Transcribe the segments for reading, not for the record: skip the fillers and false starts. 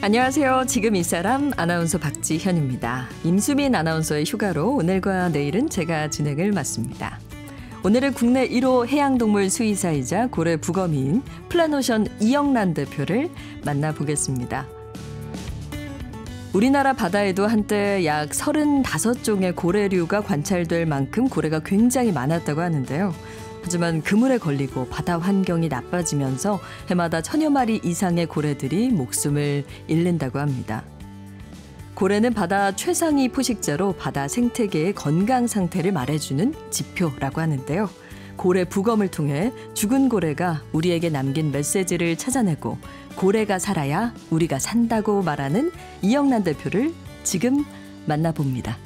안녕하세요. 지금 이 사람 아나운서 박지현입니다. 임수민 아나운서의 휴가로 오늘과 내일은 제가 진행을 맡습니다. 오늘은 국내 1호 해양동물 수의사이자 고래 부검인 플라노션 이영란 대표를 만나보겠습니다. 우리나라 바다에도 한때 약 35종의 고래류가 관찰될 만큼 고래가 굉장히 많았다고 하는데요. 하지만 그물에 걸리고 바다 환경이 나빠지면서 해마다 1000여 마리 이상의 고래들이 목숨을 잃는다고 합니다. 고래는 바다 최상위 포식자로 바다 생태계의 건강 상태를 말해주는 지표라고 하는데요. 고래 부검을 통해 죽은 고래가 우리에게 남긴 메시지를 찾아내고 고래가 살아야 우리가 산다고 말하는 이영란 대표를 지금 만나봅니다.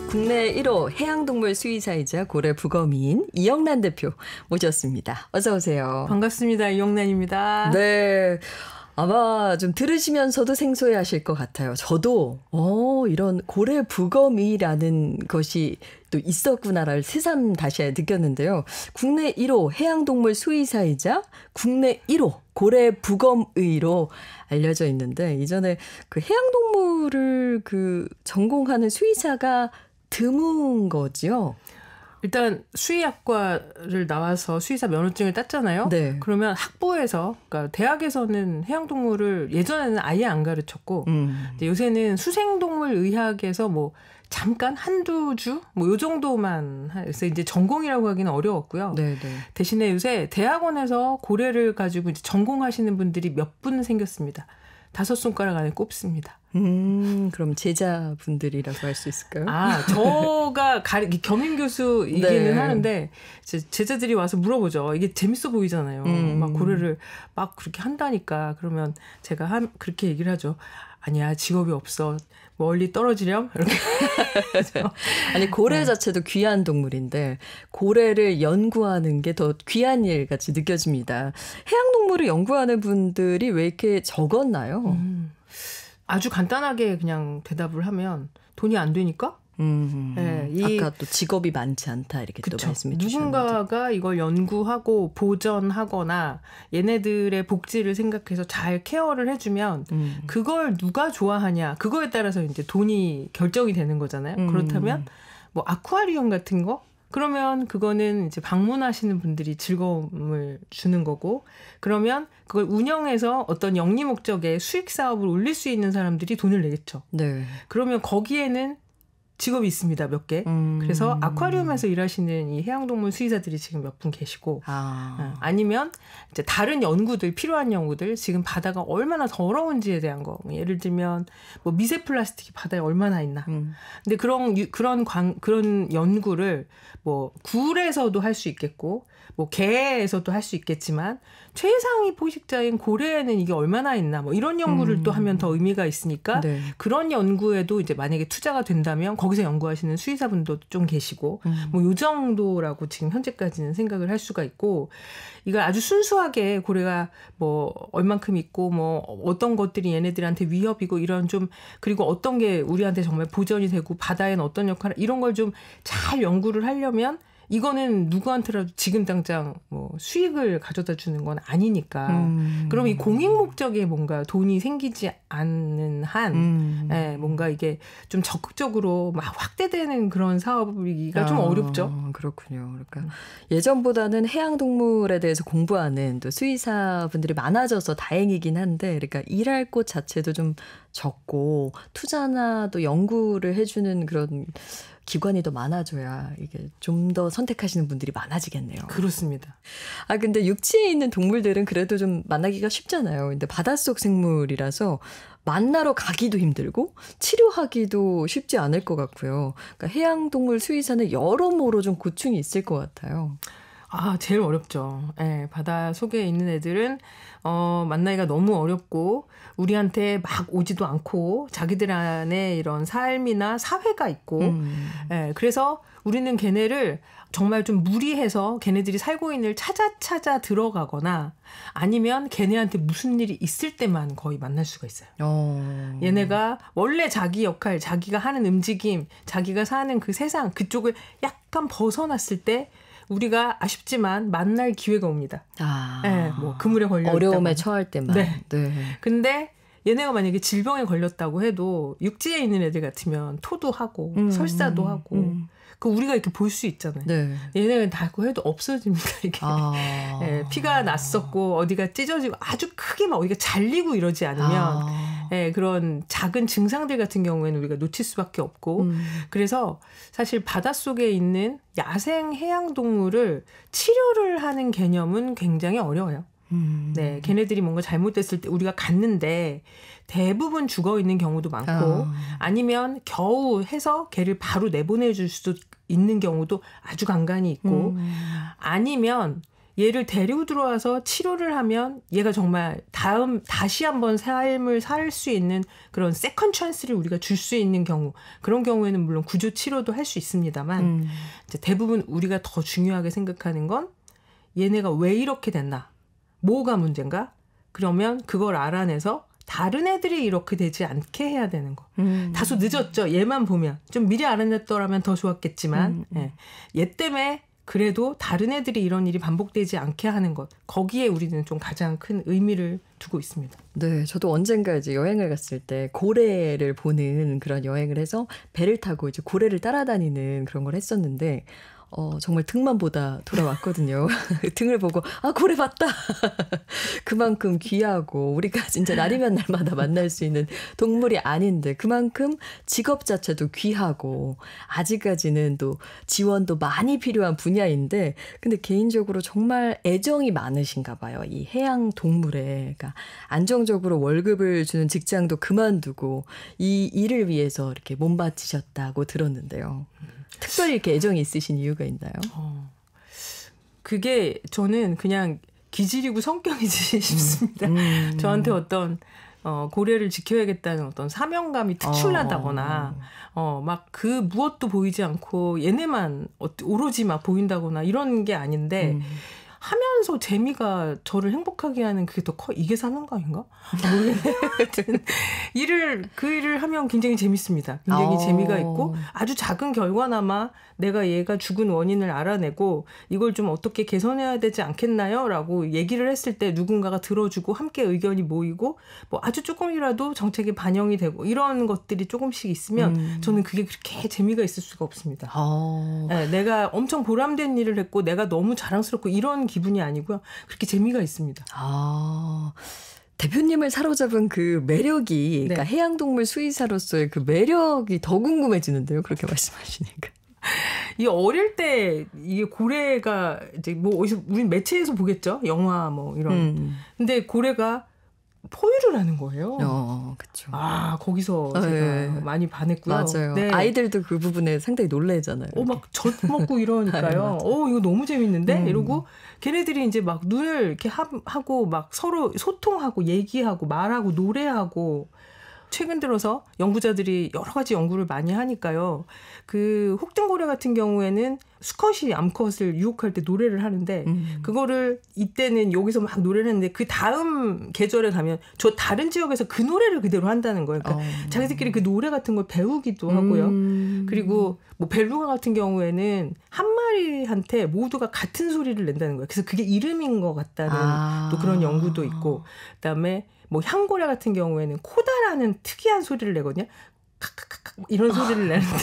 국내 1호 해양동물 수의사이자 고래 부검인 이영란 대표 모셨습니다. 어서 오세요. 반갑습니다. 이영란입니다. 네. 아마 좀 들으시면서도 생소해하실 것 같아요. 저도 이런 고래 부검이라는 것이 또 있었구나를 새삼 다시 느꼈는데요. 국내 1호 해양동물 수의사이자 국내 1호 고래 부검의로 알려져 있는데 이전에 그 해양동물을 전공하는 수의사가 드문 거지요. 일단 수의학과를 나와서 수의사 면허증을 땄잖아요. 네. 그러면 학부에서, 그러니까 대학에서는 해양동물을 예전에는 아예 안 가르쳤고 요새는 수생동물의학에서 뭐 잠깐 한두 주 뭐 요 정도만 해서 이제 전공이라고 하기는 어려웠고요. 네네. 대신에 요새 대학원에서 고래를 가지고 이제 전공하시는 분들이 몇 분 생겼습니다. 5손가락 안에 꼽습니다. 그럼 제자분들이라고 할 수 있을까요? 저가 겸임 교수이기는 네. 하는데 제자들이 와서 물어보죠. 이게 재밌어 보이잖아요. 막 고래를 막 그렇게 한다니까. 그러면 제가 그렇게 얘기를 하죠. 아니야, 직업이 없어. 멀리 떨어지렴? 이렇게. 아니, 고래 자체도 귀한 동물인데 고래를 연구하는 게 더 귀한 일 같이 느껴집니다. 해양동물을 연구하는 분들이 왜 이렇게 적었나요? 아주 간단하게 그냥 대답을 하면 돈이 안 되니까? 네, 아까 또 직업이 많지 않다 이렇게 그쵸. 또 말씀해 주셨는데. 누군가가 이걸 연구하고 보전하거나 얘네들의 복지를 생각해서 잘 케어를 해주면 그걸 누가 좋아하냐 그거에 따라서 이제 돈이 결정이 되는 거잖아요. 그렇다면 뭐 아쿠아리움 같은 거 그러면 그거는 이제 방문하시는 분들이 즐거움을 주는 거고 그러면 그걸 운영해서 어떤 영리 목적의 수익 사업을 올릴 수 있는 사람들이 돈을 내겠죠. 네. 그러면 거기에는 직업이 있습니다. 몇 개. 그래서 아쿠아리움에서 일하시는 이 해양동물 수의사들이 지금 몇 분 계시고 아니면 이제 다른 연구들 필요한 연구들 지금 바다가 얼마나 더러운지에 대한 거 예를 들면 뭐 미세 플라스틱이 바다에 얼마나 있나. 근데 그런 연구를 뭐 굴에서도 할 수 있겠고 뭐 개에서도 할 수 있겠지만 최상위 포식자인 고래에는 이게 얼마나 있나 뭐 이런 연구를 또 하면 더 의미가 있으니까 네. 그런 연구에도 이제 만약에 투자가 된다면 거기서 연구하시는 수의사분도 좀 계시고 뭐 요 정도라고 지금 현재까지는 생각을 할 수가 있고 이걸 아주 순수하게 고래가 뭐 얼만큼 있고 뭐 어떤 것들이 얘네들한테 위협이고 이런 좀 그리고 어떤 게 우리한테 정말 보전이 되고 바다에는 어떤 역할을 이런 걸 좀 잘 연구를 하려면 이거는 누구한테라도 지금 당장 뭐 수익을 가져다 주는 건 아니니까. 그럼 이 공익 목적에 뭔가 돈이 생기지 않는 한, 뭔가 이게 좀 적극적으로 막 확대되는 그런 사업이기가 좀 어렵죠. 그렇군요. 그러니까 예전보다는 해양동물에 대해서 공부하는 또 수의사분들이 많아져서 다행이긴 한데, 그러니까 일할 곳 자체도 좀 적고 투자나 또 연구를 해주는 그런 기관이 더 많아져야 이게 좀 더 선택하시는 분들이 많아지겠네요. 그렇습니다. 근데 육지에 있는 동물들은 그래도 좀 만나기가 쉽잖아요. 근데 바닷속 생물이라서 만나러 가기도 힘들고 치료하기도 쉽지 않을 것 같고요. 그러니까 해양동물 수의사는 여러모로 좀 고충이 있을 것 같아요. 제일 어렵죠. 예, 바다 속에 있는 애들은 만나기가 너무 어렵고 우리한테 막 오지도 않고 자기들 안에 이런 삶이나 사회가 있고 예, 그래서 우리는 걔네를 정말 좀 무리해서 걔네들이 살고 있는 찾아 들어가거나 아니면 걔네한테 무슨 일이 있을 때만 거의 만날 수가 있어요. 얘네가 원래 자기 역할, 자기가 하는 움직임, 자기가 사는 그 세상 그쪽을 약간 벗어났을 때 우리가 아쉽지만 만날 기회가 옵니다. 네, 뭐 그물에 걸려 어려움에 있다거나. 처할 때만. 네. 네. 근데 얘네가 만약에 질병에 걸렸다고 해도 육지에 있는 애들 같으면 토도 하고 설사도 하고 그 우리가 이렇게 볼 수 있잖아요. 네. 얘네는 다 그거 해도 없어집니다. 이게 예, 피가 났었고 어디가 찢어지고 아주 크게 막 어디가 잘리고 이러지 않으면 예, 그런 작은 증상들 같은 경우에는 우리가 놓칠 수밖에 없고 그래서 사실 바닷속에 있는 야생 해양 동물을 치료를 하는 개념은 굉장히 어려워요. 네, 걔네들이 뭔가 잘못됐을 때 우리가 갔는데 대부분 죽어 있는 경우도 많고 아니면 겨우 해서 걔를 바로 내보내줄 수도 있는 경우도 아주 간간히 있고 아니면 얘를 데리고 들어와서 치료를 하면 얘가 정말 다시 한번 삶을 살 수 있는 그런 세컨 찬스를 우리가 줄 수 있는 경우 그런 경우에는 물론 구조 치료도 할 수 있습니다만 이제 대부분 우리가 더 중요하게 생각하는 건 얘네가 왜 이렇게 됐나 뭐가 문제인가? 그러면 그걸 알아내서 다른 애들이 이렇게 되지 않게 해야 되는 거. 다소 늦었죠. 얘만 보면. 좀 미리 알아냈더라면 더 좋았겠지만 예. 얘 때문에 그래도 다른 애들이 이런 일이 반복되지 않게 하는 것. 거기에 우리는 좀 가장 큰 의미를 두고 있습니다. 네, 저도 언젠가 이제 여행을 갔을 때 고래를 보는 그런 여행을 해서 배를 타고 이제 고래를 따라다니는 그런 걸 했었는데 정말 등만 보다 돌아왔거든요. 등을 보고 고래 봤다. 그만큼 귀하고 우리가 진짜 날이면 날마다 만날 수 있는 동물이 아닌데 그만큼 직업 자체도 귀하고 아직까지는 또 지원도 많이 필요한 분야인데 근데 개인적으로 정말 애정이 많으신가 봐요. 이 해양 동물에. 그러니까 안정적으로 월급을 주는 직장도 그만두고 이 일을 위해서 이렇게 몸바치셨다고 들었는데요. 특별히 이렇게 애정이 있으신 이유가 있나요? 그게 저는 그냥 기질이고 성격이지 싶습니다. 저한테 어떤 고래를 지켜야겠다는 어떤 사명감이 특출나다거나 막 그 무엇도 보이지 않고 얘네만 오로지 막 보인다거나 이런 게 아닌데 하면서 재미가 저를 행복하게 하는 그게 더 커. 이게 사는 거 아닌가? 그 일을 하면 굉장히 재밌습니다. 굉장히 재미가 있고 아주 작은 결과나마 내가 얘가 죽은 원인을 알아내고 이걸 좀 어떻게 개선해야 되지 않겠나요? 라고 얘기를 했을 때 누군가가 들어주고 함께 의견이 모이고 뭐 아주 조금이라도 정책에 반영이 되고 이런 것들이 조금씩 있으면 저는 그게 그렇게 재미가 있을 수가 없습니다. 네, 내가 엄청 보람된 일을 했고 내가 너무 자랑스럽고 이런 기분이 아니고요. 그렇게 재미가 있습니다. 대표님을 사로잡은 그 매력이 그러니까 해양동물 수의사로서의 그 매력이 더 궁금해지는데요. 그렇게 말씀하시니까. 이 어릴 때 이게 고래가 이제 뭐 어디서 우린 매체에서 보겠죠. 영화 뭐 이런. 근데 고래가 포유를 하는 거예요. 그렇죠. 거기서 제가 많이 반했고요. 맞아요. 네. 아이들도 그 부분에 상당히 놀라잖아요. 막 젖 먹고 이러니까요. 이거 너무 재밌는데? 이러고 걔네들이 이제 막 눈을 이렇게 하고 막 서로 소통하고 얘기하고 말하고 노래하고 최근 들어서 연구자들이 여러 가지 연구를 많이 하니까요. 그 혹등고래 같은 경우에는 수컷이 암컷을 유혹할 때 노래를 하는데 그거를 이때는 여기서 막 노래를 했는데 그 다음 계절에 가면 저 다른 지역에서 그 노래를 그대로 한다는 거예요. 그러니까 자기들끼리 그 노래 같은 걸 배우기도 하고요. 그리고 뭐 벨루가 같은 경우에는 한 마리한테 모두가 같은 소리를 낸다는 거예요. 그래서 그게 이름인 것 같다는 또 그런 연구도 있고 그다음에 뭐 향고래 같은 경우에는 코다라는 특이한 소리를 내거든요. 칵칵칵 이런 소리를 내는데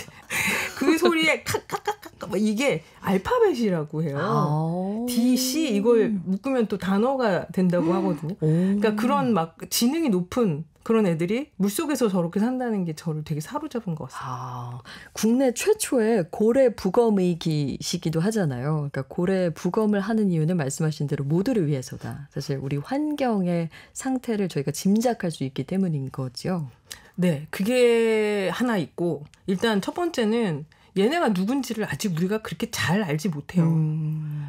그 소리에 칵칵칵 이게 알파벳이라고 해요. D, C 이걸 묶으면 또 단어가 된다고 하거든요. 그러니까 그런 막 지능이 높은 그런 애들이 물속에서 저렇게 산다는 게 저를 되게 사로잡은 것 같습니다. 국내 최초의 고래 부검의기시기도 하잖아요. 그러니까 고래 부검을 하는 이유는 말씀하신 대로 모두를 위해서다. 사실 우리 환경의 상태를 저희가 짐작할 수 있기 때문인 거죠. 네, 그게 하나 있고 일단 첫 번째는 얘네가 누군지를 아직 우리가 그렇게 잘 알지 못해요.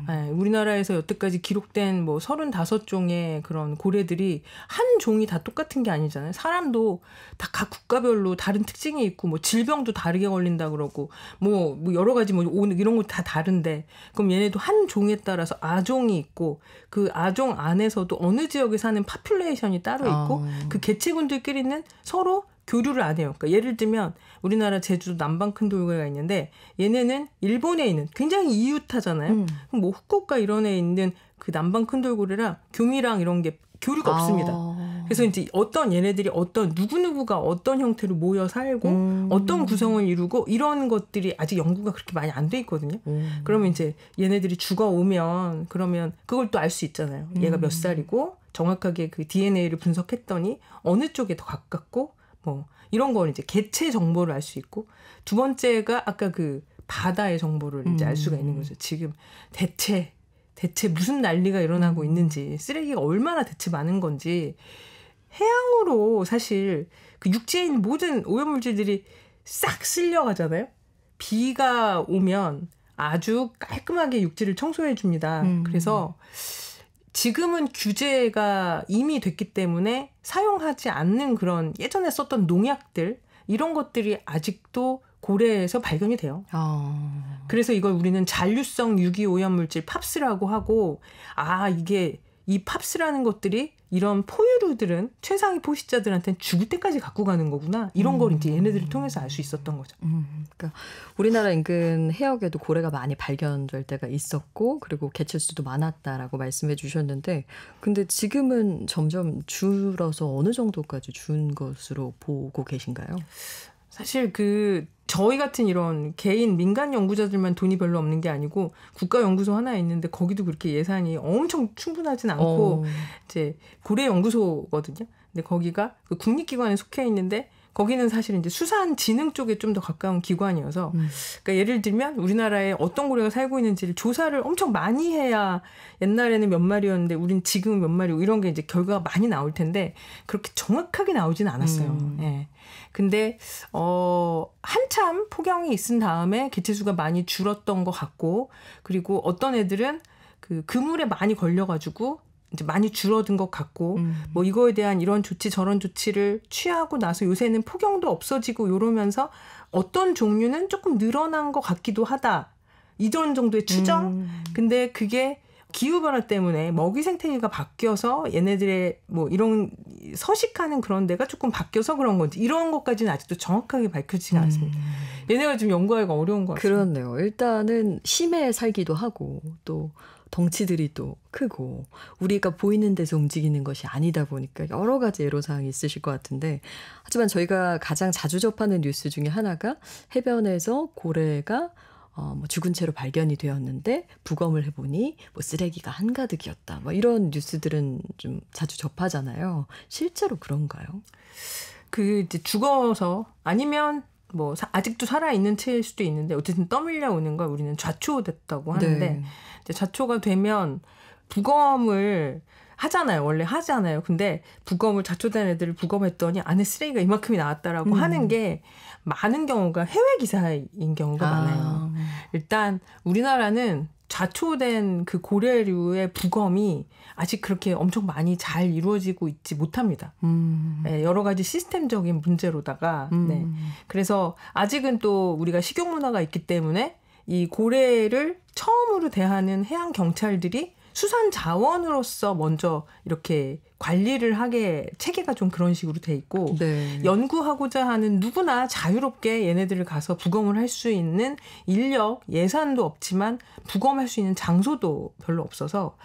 네, 우리나라에서 여태까지 기록된 뭐 35종의 그런 고래들이 한 종이 다 똑같은 게 아니잖아요. 사람도 다 각 국가별로 다른 특징이 있고 뭐 질병도 다르게 걸린다 그러고 뭐 여러 가지 뭐 이런 거 다 다른데 그럼 얘네도 한 종에 따라서 아종이 있고 그 아종 안에서도 어느 지역에 사는 파퓰레이션이 따로 있고 그 개체군들끼리는 서로 교류를 안 해요. 그러니까 예를 들면 우리나라 제주도 남방 큰돌고래가 있는데 얘네는 일본에 있는 굉장히 이웃하잖아요. 뭐 후쿠오카 이런 데 있는 그 남방 큰돌고래랑 교미랑 이런 게 교류가 없습니다. 그래서 이제 얘네들이 누구누구가 어떤 형태로 모여 살고 어떤 구성을 이루고 이런 것들이 아직 연구가 그렇게 많이 안 돼 있거든요. 그러면 이제 얘네들이 죽어오면 그러면 그걸 또 알 수 있잖아요. 얘가 몇 살이고 정확하게 그 DNA를 분석했더니 어느 쪽에 더 가깝고 뭐 이런 걸 이제 개체 정보를 알 수 있고 두 번째가 아까 그 바다의 정보를 이제 알 수가 있는 거죠. 지금 대체 무슨 난리가 일어나고 있는지 쓰레기가 얼마나 대체 많은 건지 해양으로 사실 그 육지에 있는 모든 오염물질들이 싹 쓸려가잖아요. 비가 오면 아주 깔끔하게 육지를 청소해 줍니다. 그래서 지금은 규제가 이미 됐기 때문에 사용하지 않는 그런 예전에 썼던 농약들 이런 것들이 아직도 고래에서 발견이 돼요. 그래서 이걸 우리는 잔류성 유기오염물질 팝스라고 하고 이게 이 팝스라는 것들이 이런 포유류들은 최상위 포식자들한테는 죽을 때까지 갖고 가는 거구나. 이런 걸 이제 얘네들을 통해서 알 수 있었던 거죠. 그러니까 우리나라 인근 해역에도 고래가 많이 발견될 때가 있었고 그리고 개체수도 많았다라고 말씀해 주셨는데 근데 지금은 점점 줄어서 어느 정도까지 준 것으로 보고 계신가요? 사실 저희 같은 이런 개인 민간 연구자들만 돈이 별로 없는 게 아니고 국가연구소 하나 있는데 거기도 그렇게 예산이 엄청 충분하진 않고 이제 고래 연구소거든요. 근데 거기가 그 국립기관에 속해 있는데 거기는 사실 이제 수산진흥 쪽에 좀 더 가까운 기관이어서 그러니까 예를 들면 우리나라에 어떤 고래가 살고 있는지를 조사를 엄청 많이 해야 옛날에는 몇 마리였는데 우린 지금은 몇 마리고 이런 게 이제 결과가 많이 나올 텐데 그렇게 정확하게 나오지는 않았어요. 예. 근데 한참 폭염이 있은 다음에 개체수가 많이 줄었던 것 같고 그리고 어떤 애들은 그 그물에 많이 걸려가지고 이제 많이 줄어든 것 같고 뭐 이거에 대한 이런 조치 저런 조치를 취하고 나서 요새는 폭염도 없어지고 이러면서 어떤 종류는 조금 늘어난 것 같기도 하다. 이런 정도의 추정. 근데 그게 기후변화 때문에 먹이 생태계가 바뀌어서 얘네들의 뭐 이런 서식하는 그런 데가 조금 바뀌어서 그런 건지 이런 것까지는 아직도 정확하게 밝혀지지가 않습니다. 얘네가 좀 연구하기가 어려운 것 같습니다. 그렇네요. 일단은 심해에 살기도 하고 또 덩치들이 또 크고 우리가 보이는 데서 움직이는 것이 아니다 보니까 여러 가지 애로사항이 있으실 것 같은데 하지만 저희가 가장 자주 접하는 뉴스 중에 하나가 해변에서 고래가 뭐 죽은 채로 발견이 되었는데 부검을 해보니 뭐 쓰레기가 한가득이었다. 뭐 이런 뉴스들은 좀 자주 접하잖아요. 실제로 그런가요? 이제 죽어서 아니면 뭐 아직도 살아있는 채일 수도 있는데 어쨌든 떠밀려 오는 걸 우리는 좌초됐다고 하는데 네. 이제 좌초가 되면 부검을 하잖아요. 원래 하잖아요. 근데 부검을 좌초된 애들을 부검했더니 안에 쓰레기가 이만큼이 나왔다라고 하는 게 많은 경우가 해외 기사인 경우가 많아요. 일단 우리나라는 좌초된 그 고래류의 부검이 아직 그렇게 엄청 많이 잘 이루어지고 있지 못합니다. 네, 여러 가지 시스템적인 문제로다가 네. 그래서 아직은 또 우리가 식용 문화가 있기 때문에 이 고래를 처음으로 대하는 해양 경찰들이 수산 자원으로서 먼저 이렇게 관리를 하게 체계가 좀 그런 식으로 돼 있고 네. 연구하고자 하는 누구나 자유롭게 얘네들을 가서 부검을 할 수 있는 인력, 예산도 없지만 부검할 수 있는 장소도 별로 없어서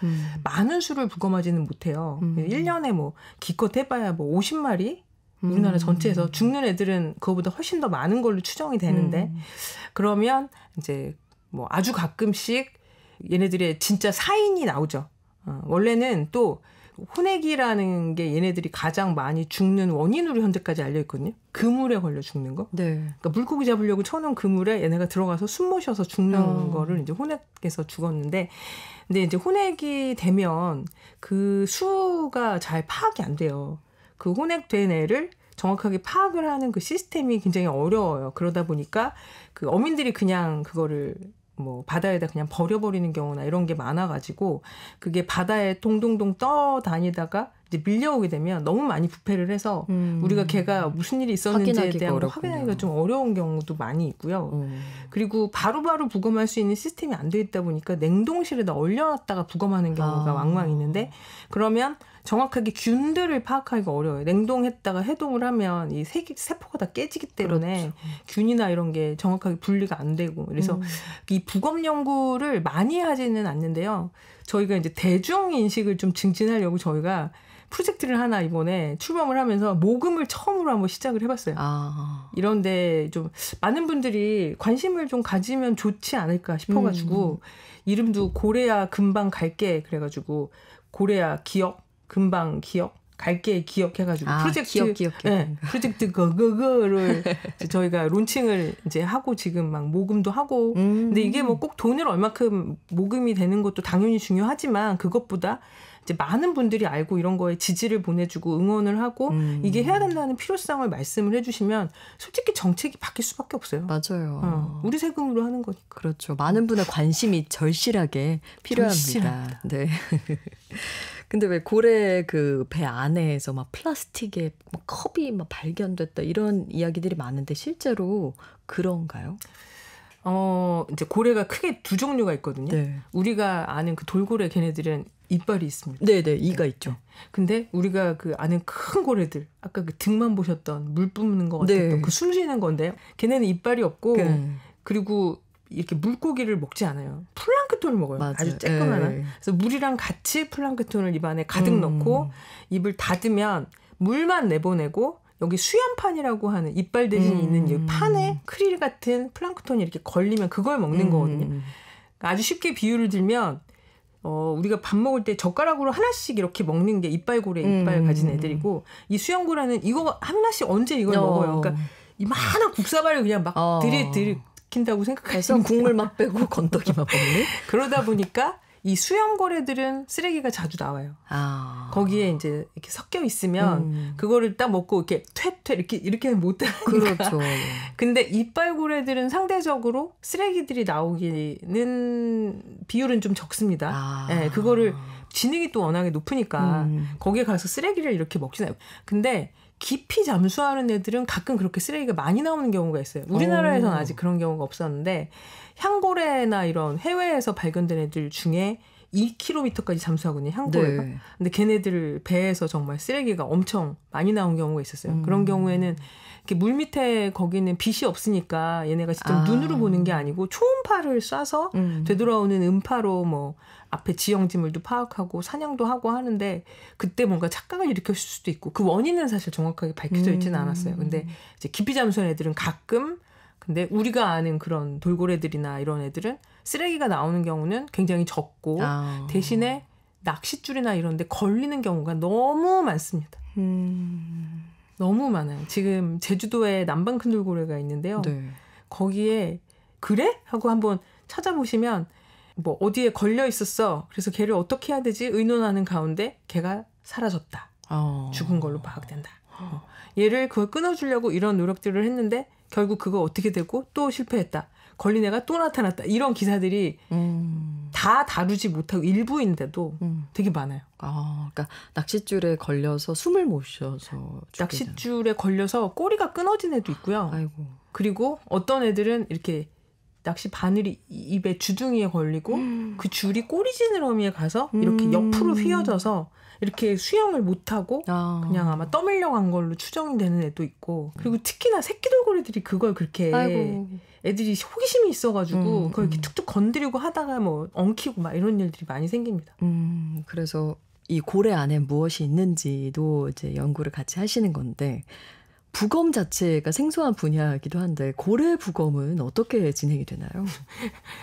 많은 수를 부검하지는 못해요. 1년에 뭐 기껏 해봐야 뭐 50마리? 우리나라 전체에서 죽는 애들은 그거보다 훨씬 더 많은 걸로 추정이 되는데 그러면 이제 뭐 아주 가끔씩 얘네들의 진짜 사인이 나오죠. 원래는 또 호내기라는 게 얘네들이 가장 많이 죽는 원인으로 현재까지 알려 있거든요. 그물에 걸려 죽는 거. 네. 그러니까 물고기 잡으려고 쳐놓은 그물에 얘네가 들어가서 숨 모셔서 죽는 거를 이제 호넥에서 죽었는데, 근데 이제 호넥이 되면 그 수가 잘 파악이 안 돼요. 그 호넥된 애를 정확하게 파악을 하는 그 시스템이 굉장히 어려워요. 그러다 보니까 그 어민들이 그냥 그거를 뭐 바다에다 그냥 버려버리는 경우나 이런 게 많아가지고 그게 바다에 동동동 떠다니다가 이제 밀려오게 되면 너무 많이 부패를 해서 우리가 걔가 무슨 일이 있었는지에 대한 걸 확인하기가 좀 어려운 경우도 많이 있고요. 그리고 바로바로 부검할 수 있는 시스템이 안 돼 있다 보니까 냉동실에다 얼려놨다가 부검하는 경우가 왕왕 있는데 그러면 정확하게 균들을 파악하기가 어려워요. 냉동했다가 해동을 하면 이 세포가 다 깨지기 때문에 그렇죠. 균이나 이런 게 정확하게 분리가 안 되고 그래서 이 부검 연구를 많이 하지는 않는데요. 저희가 이제 대중 인식을 좀 증진하려고 저희가 프로젝트를 하나 이번에 출범을 하면서 모금을 처음으로 한번 시작을 해봤어요. 이런데 좀 많은 분들이 관심을 좀 가지면 좋지 않을까 싶어가지고 이름도 고래야 금방 갈게 그래가지고 고래야 기억 금방 기억, 갈게 기억 해가지고 프로젝트, 기억. 네, 프로젝트 그거를 저희가 론칭을 이제 하고 지금 막 모금도 하고, 근데 이게 뭐 꼭 돈을 얼마큼 모금이 되는 것도 당연히 중요하지만 그것보다 이제 많은 분들이 알고 이런 거에 지지를 보내주고 응원을 하고 이게 해야 된다는 필요성을 말씀을 해주시면 솔직히 정책이 바뀔 수밖에 없어요. 맞아요. 우리 세금으로 하는 거니까. 그렇죠. 많은 분의 관심이 절실하게 필요합니다. 네. 근데 왜 고래 그 배 안에서 막 플라스틱에 막 컵이 막 발견됐다 이런 이야기들이 많은데 실제로 그런가요? 이제 고래가 크게 두 종류가 있거든요. 네. 우리가 아는 그 돌고래 걔네들은 이빨이 있습니다. 네네, 이가 있죠. 근데 우리가 그 아는 큰 고래들, 아까 그 등만 보셨던 물 뿜는 거 같았던 네. 그 숨 쉬는 건데요. 걔네는 이빨이 없고 그리고 이렇게 물고기를 먹지 않아요. 플랑크톤을 먹어요. 맞아요. 아주 쬐끄만한. 그래서 물이랑 같이 플랑크톤을 입 안에 가득 넣고 입을 닫으면 물만 내보내고 여기 수염판이라고 하는 이빨 대신에 있는 이 판에 크릴 같은 플랑크톤이 이렇게 걸리면 그걸 먹는 거거든요. 그러니까 아주 쉽게 비유를 들면 우리가 밥 먹을 때 젓가락으로 하나씩 이렇게 먹는 게 이빨고래 이빨 가진 애들이고 이 수염고래는 이거 하나씩 언제 이걸 먹어요. 그러니까 이만한 국사발을 그냥 막 들이킨다고 생각해서 국물 막 빼고 건더기만 먹는? 그러다 보니까 이 수염고래들은 쓰레기가 자주 나와요. 거기에 이제 이렇게 섞여 있으면 그거를 딱 먹고 이렇게 퇴퇴 이렇게는 못 하니까. 그렇죠. 근데 이빨고래들은 상대적으로 쓰레기들이 나오기는 비율은 좀 적습니다. 네, 그거를 지능이 또 워낙에 높으니까 거기에 가서 쓰레기를 이렇게 먹진 않아요. 근데 깊이 잠수하는 애들은 가끔 그렇게 쓰레기가 많이 나오는 경우가 있어요. 우리나라에서는 아직 그런 경우가 없었는데 향고래나 이런 해외에서 발견된 애들 중에 2km까지 잠수하거든요. 향고래가. 네. 근데 걔네들 배에서 정말 쓰레기가 엄청 많이 나온 경우가 있었어요. 그런 경우에는 이렇게 물 밑에 거기는 빛이 없으니까 얘네가 직접 눈으로 보는 게 아니고 초음파를 쏴서 되돌아오는 음파로 뭐 앞에 지형지물도 파악하고 사냥도 하고 하는데 그때 뭔가 착각을 일으켰을 수도 있고 그 원인은 사실 정확하게 밝혀져 있지는 않았어요. 근데 이제 깊이 잠수하는 애들은 가끔 근데 우리가 아는 그런 돌고래들이나 이런 애들은 쓰레기가 나오는 경우는 굉장히 적고 대신에 낚싯줄이나 이런 데 걸리는 경우가 너무 많습니다. 너무 많아요. 지금 제주도에 남방 큰 돌고래가 있는데요. 네. 거기에 그래? 하고 한번 찾아보시면 뭐 어디에 걸려 있었어. 그래서 걔를 어떻게 해야 되지? 의논하는 가운데 걔가 사라졌다. 죽은 걸로 파악된다. 얘를 그걸 끊어주려고 이런 노력들을 했는데 결국 그거 어떻게 되고 또 실패했다. 걸린 애가 또 나타났다. 이런 기사들이 다 다루지 못하고 일부인데도 되게 많아요. 그러니까 낚싯줄에 걸려서 숨을 못 쉬어서 낚싯줄에 걸려서 꼬리가 끊어진 애도 있고요. 아이고. 그리고 어떤 애들은 이렇게 낚시 바늘이 입에 주둥이에 걸리고 그 줄이 꼬리 지느러미에 가서 이렇게 옆으로 휘어져서 이렇게 수영을 못하고 그냥 아마 떠밀려 간 걸로 추정이 되는 애도 있고 그리고 특히나 새끼 돌고래들이 그걸 그렇게 애들이 호기심이 있어가지고 그걸 이렇게 툭툭 건드리고 하다가 뭐 엉키고 막 이런 일들이 많이 생깁니다. 그래서 이 고래 안에 무엇이 있는지도 이제 연구를 같이 하시는 건데 부검 자체가 생소한 분야이기도 한데 고래 부검은 어떻게 진행이 되나요?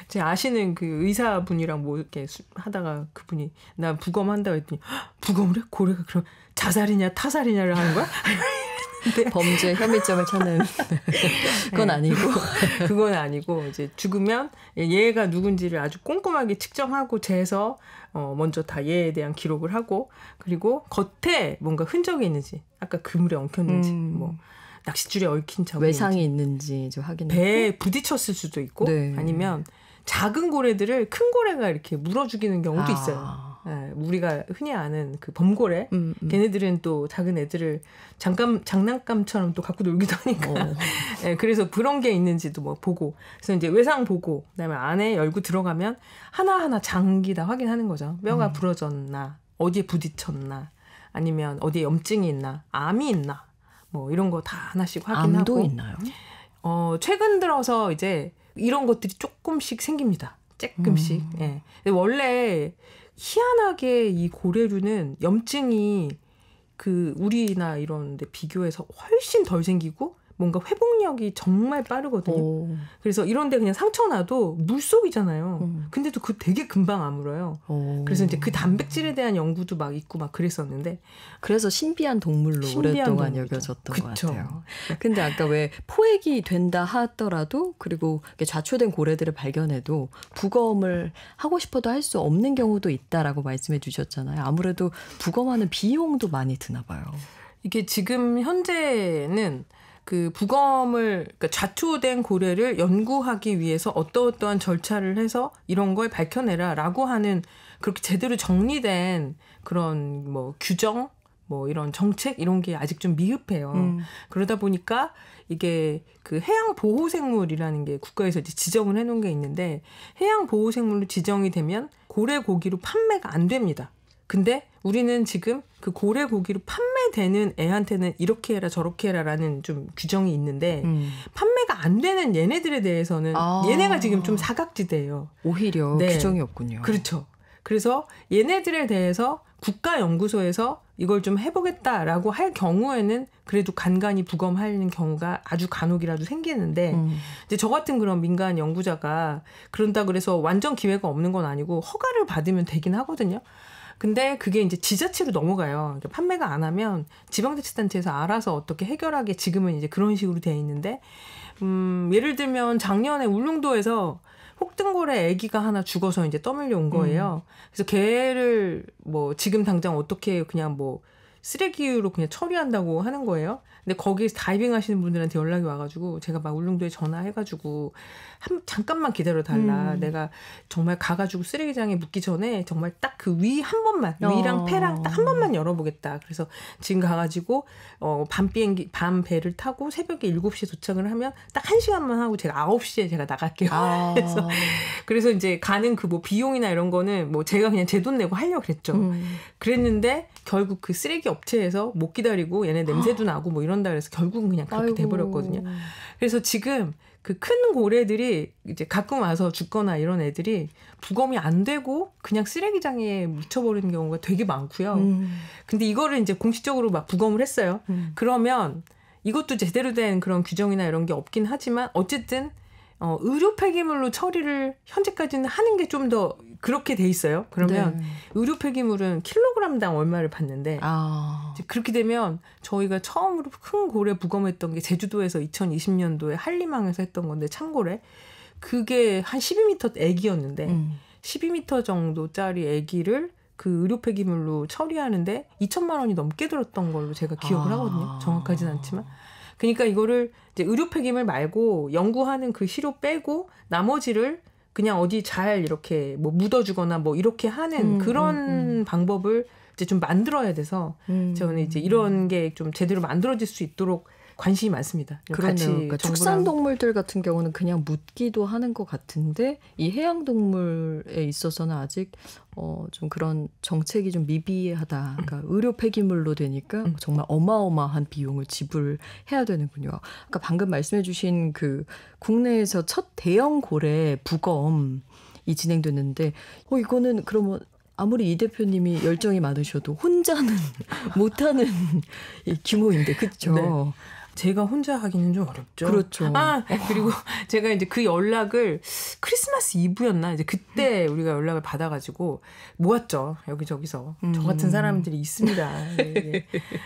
제가 아시는 그 의사분이랑 뭐 이렇게 하다가 그분이 나 부검한다고 했더니 부검을 해? 고래가 그럼 자살이냐 타살이냐를 하는 거야? 범죄 혐의점을 찾는 그건 아니고 그건 아니고 이제 죽으면 얘가 누군지를 아주 꼼꼼하게 측정하고 재서 먼저 다 얘에 대한 기록을 하고 그리고 겉에 뭔가 흔적이 있는지 아까 그물에 엉켰는지 뭐 낚싯줄에 얽힌 자국이 외상이 있는지 좀 확인하고 배에 부딪혔을 수도 있고 네. 아니면 작은 고래들을 큰 고래가 이렇게 물어 죽이는 경우도 있어요. 네, 우리가 흔히 아는 그 범고래 걔네들은 또 작은 애들을 장난감처럼 또 갖고 놀기도 하니까 네, 그래서 그런 게 있는지도 뭐 보고 그래서 이제 외상 보고 그다음에 안에 열고 들어가면 하나하나 장기 다 확인하는 거죠. 뼈가 부러졌나 어디에 부딪혔나 아니면 어디에 염증이 있나 암이 있나 뭐 이런 거 다 하나씩 확인하고 암도 있나요? 최근 들어서 이제 이런 것들이 조금씩 생깁니다. 조금씩. 예. 근데 원래 희한하게 이 고래류는 염증이 그 우리나 이런 데 비교해서 훨씬 덜 생기고 뭔가 회복력이 정말 빠르거든요. 오. 그래서 이런 데 그냥 상처 나도 물속이잖아요. 근데도 그 되게 금방 아물어요. 그래서 이제 그 단백질에 대한 연구도 막 있고 막 그랬었는데 그래서 신비한 동물로 오랫동안 여겨졌던 것 같아요. 근데 아까 왜 포획이 된다 하더라도 그리고 좌초된 고래들을 발견해도 부검을 하고 싶어도 할 수 없는 경우도 있다라고 말씀해 주셨잖아요. 아무래도 부검하는 비용도 많이 드나 봐요. 이게 지금 현재는 그 부검을 그러니까 좌초된 고래를 연구하기 위해서 어떠한 절차를 해서 이런 걸 밝혀내라라고 하는 그렇게 제대로 정리된 그런 뭐 규정 뭐 이런 정책 이런 게 아직 좀 미흡해요. 그러다 보니까 이게 그 해양 보호 생물이라는 게 국가에서 이제 지정을 해놓은 게 있는데 해양 보호 생물로 지정이 되면 고래 고기로 판매가 안 됩니다. 근데 우리는 지금 그 고래 고기로 판매되는 애한테는 이렇게 해라 저렇게 해라라는 좀 규정이 있는데 판매가 안 되는 얘네들에 대해서는 얘네가 지금 좀 사각지대예요. 오히려 네. 규정이 없군요. 그렇죠. 그래서 얘네들에 대해서 국가연구소에서 이걸 좀 해보겠다라고 할 경우에는 그래도 간간히 부검하는 경우가 아주 간혹이라도 생기는데 이제 저 같은 그런 민간 연구자가 그런다 그래서 완전 기회가 없는 건 아니고 허가를 받으면 되긴 하거든요. 근데 그게 이제 지자체로 넘어가요. 그러니까 판매가 안 하면 지방자치단체에서 알아서 어떻게 해결하게 지금은 이제 그런 식으로 돼 있는데, 예를 들면 작년에 울릉도에서 혹등고래 아기가 하나 죽어서 이제 떠밀려 온 거예요. 그래서 걔를 뭐 지금 당장 어떻게 그냥 뭐 쓰레기로 그냥 처리한다고 하는 거예요. 근데 거기서 다이빙 하시는 분들한테 연락이 와가지고 제가 막 울릉도에 전화해가지고 잠깐만 기다려달라. 내가 정말 가가지고 쓰레기장에 묻기 전에 정말 딱 그 위 한 번만 위랑 폐랑 딱 한 번만 열어보겠다. 그래서 지금 가가지고 밤 배를 타고 새벽에 7시에 도착을 하면 딱 1시간만 하고 제가 9시에 제가 나갈게요. 그래서 이제 가는 그 뭐 비용이나 이런 거는 뭐 제가 그냥 제 돈 내고 하려고 그랬죠. 그랬는데 결국 그 쓰레기 업체에서 못 기다리고 얘네 냄새도 나고 뭐 이런다 그래서 결국은 그냥 그렇게 돼버렸거든요. 그래서 지금 그 큰 고래들이 이제 가끔 와서 죽거나 이런 애들이 부검이 안 되고 그냥 쓰레기장에 묻혀버리는 경우가 되게 많고요. 근데 이거를 이제 공식적으로 막 부검을 했어요. 그러면 이것도 제대로 된 그런 규정이나 이런 게 없긴 하지만 어쨌든 의료 폐기물로 처리를 현재까지는 하는 게 좀 더 그렇게 돼 있어요. 그러면 의료 폐기물은 킬로그램당 얼마를 받는데 이제 그렇게 되면 저희가 처음으로 큰 고래 부검했던 게 제주도에서 2020년도에 한림항에서 했던 건데 참고래 그게 한 12m 애기였는데 12m 정도짜리 애기를 그 의료 폐기물로 처리하는데 2천만 원이 넘게 들었던 걸로 제가 기억을 하거든요. 정확하진 않지만. 그러니까 이거를 이제 의료 폐기물 말고 연구하는 그 시료 빼고 나머지를 그냥 어디 잘 이렇게 뭐 묻어주거나 뭐 이렇게 하는 그런 방법을 이제 좀 만들어야 돼서 저는 이제 이런 게 좀 제대로 만들어질 수 있도록 관심이 많습니다. 그러네요. 그러니까 축산동물들 같은 경우는 그냥 묻기도 하는 것 같은데 이 해양동물에 있어서는 아직 좀 그런 정책이 좀 미비하다. 그러니까 의료 폐기물로 되니까 정말 어마어마한 비용을 지불해야 되는군요. 그러니까 방금 말씀해 주신 그 국내에서 첫 대형 고래 부검이 진행됐는데 이거는 그러면 아무리 이 대표님이 열정이 많으셔도 혼자는 못하는 규모인데 그렇죠? 네. 제가 혼자 하기는 좀 어렵죠. 그렇죠. 그리고 제가 이제 그 연락을 크리스마스 이브였나 이제 그때 우리가 연락을 받아가지고 모았죠. 여기저기서 저 같은 사람들이 있습니다.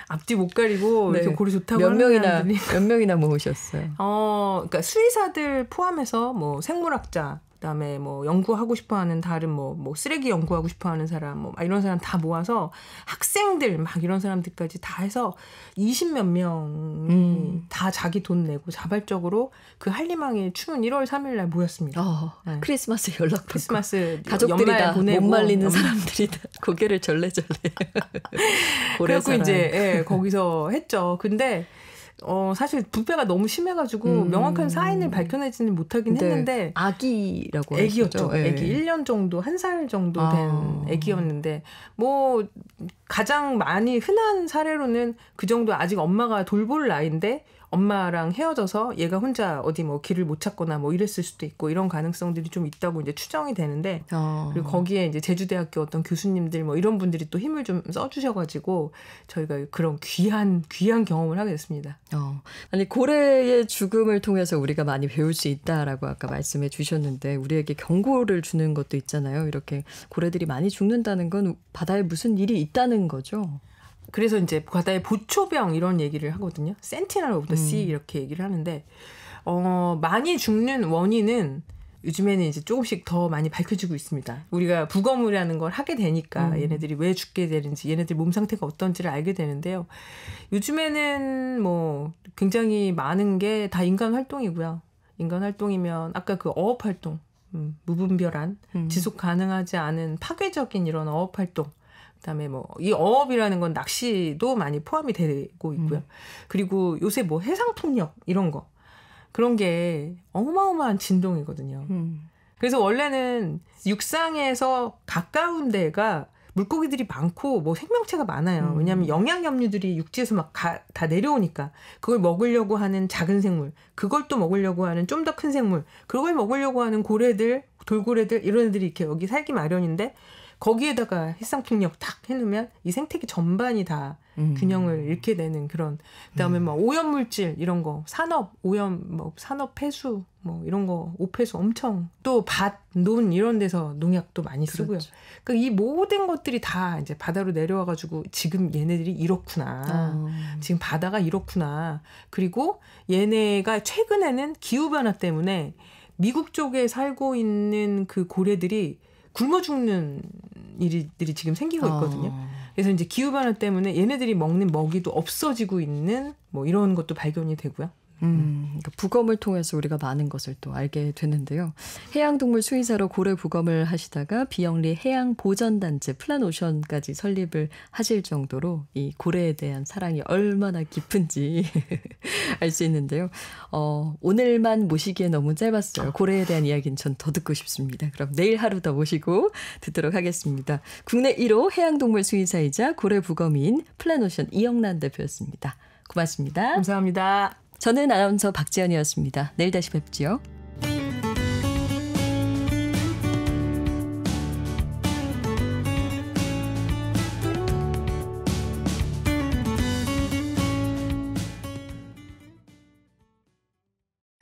앞뒤 못 가리고 네. 이렇게 고래 좋다고 몇 하는 사람들이 몇 명이나 모으셨어요? 그러니까 수의사들 포함해서 뭐 생물학자, 그다음에 뭐 연구하고 싶어하는 다른 뭐 쓰레기 연구하고 싶어하는 사람, 뭐 이런 사람 다 모아서 학생들 막 이런 사람들까지 다 해서 20몇 명이 다 자기 돈 내고 자발적으로 그 한림항에 추운 1월 3일 날 모였습니다. 네. 크리스마스 연락 받고 크리스마스 가족들이 다 보내고, 못 말리는 사람들이 다 고개를 절레절레. 그래서 이제 거기서 했죠. 근데 사실 부패가 너무 심해가지고 명확한 사인을 밝혀내지는 못하긴 했는데 아기라고 애기였죠. 네. 애기 1년 정도, 1살 정도 된 애기였는데 뭐 가장 많이 흔한 사례로는 그 정도 아직 엄마가 돌볼 나이인데 엄마랑 헤어져서 얘가 혼자 어디 뭐 길을 못 찾거나 뭐 이랬을 수도 있고 이런 가능성들이 좀 있다고 이제 추정이 되는데 그리고 거기에 이제 제주대학교 어떤 교수님들 뭐 이런 분들이 또 힘을 좀 써주셔가지고 저희가 그런 귀한 경험을 하게 됐습니다. 아니 고래의 죽음을 통해서 우리가 많이 배울 수 있다라고 아까 말씀해 주셨는데 우리에게 경고를 주는 것도 있잖아요. 이렇게 고래들이 많이 죽는다는 건 바다에 무슨 일이 있다는 거죠. 그래서 이제 바다의 보초병 이런 얘기를 하거든요. Sentinel of the Sea 이렇게 얘기를 하는데 많이 죽는 원인은 요즘에는 이제 조금씩 더 많이 밝혀지고 있습니다. 우리가 부검이라는 걸 하게 되니까 얘네들이 왜 죽게 되는지 얘네들 몸 상태가 어떤지를 알게 되는데요. 요즘에는 뭐 굉장히 많은 게 다 인간 활동이고요. 인간 활동이면 아까 그 어업 활동, 무분별한 지속 가능하지 않은 파괴적인 이런 어업 활동 그다음에 뭐 이 어업이라는 건 낚시도 많이 포함이 되고 있고요. 그리고 요새 뭐 해상폭력 이런 거 그런 게 어마어마한 진동이거든요. 그래서 원래는 육상에서 가까운 데가 물고기들이 많고 뭐 생명체가 많아요. 왜냐하면 영양염류들이 육지에서 막 다 내려오니까 그걸 먹으려고 하는 작은 생물, 그걸 또 먹으려고 하는 좀 더 큰 생물, 그걸 먹으려고 하는 고래들, 돌고래들 이런 애들이 이렇게 여기 살기 마련인데 거기에다가 해상폭력 탁 해놓으면 이 생태계 전반이 다 균형을 잃게 되는 그런 그다음에 뭐 오염물질 이런 거 산업 오염 뭐 산업 폐수 뭐 이런 거 오폐수 엄청 또 밭, 논 이런 데서 농약도 많이 쓰고요. 그렇죠. 그러니까 이 모든 것들이 다 이제 바다로 내려와가지고 지금 얘네들이 이렇구나. 지금 바다가 이렇구나. 그리고 얘네가 최근에는 기후변화 때문에 미국 쪽에 살고 있는 그 고래들이 굶어 죽는 일들이 지금 생기고 있거든요. 그래서 이제 기후변화 때문에 얘네들이 먹는 먹이도 없어지고 있는 뭐 이런 것도 발견이 되고요. 그러니까 부검을 통해서 우리가 많은 것을 또 알게 됐는데요. 해양동물 수의사로 고래 부검을 하시다가 비영리 해양보전단체 플란오션까지 설립을 하실 정도로 이 고래에 대한 사랑이 얼마나 깊은지 알 수 있는데요. 오늘만 모시기에 너무 짧았어요. 고래에 대한 이야기는 전 더 듣고 싶습니다. 그럼 내일 하루 더 모시고 듣도록 하겠습니다. 국내 1호 해양동물 수의사이자 고래 부검인 플란오션 이영란 대표였습니다. 고맙습니다. 감사합니다. 저는 아나운서 박지연이었습니다. 내일 다시 뵙지요.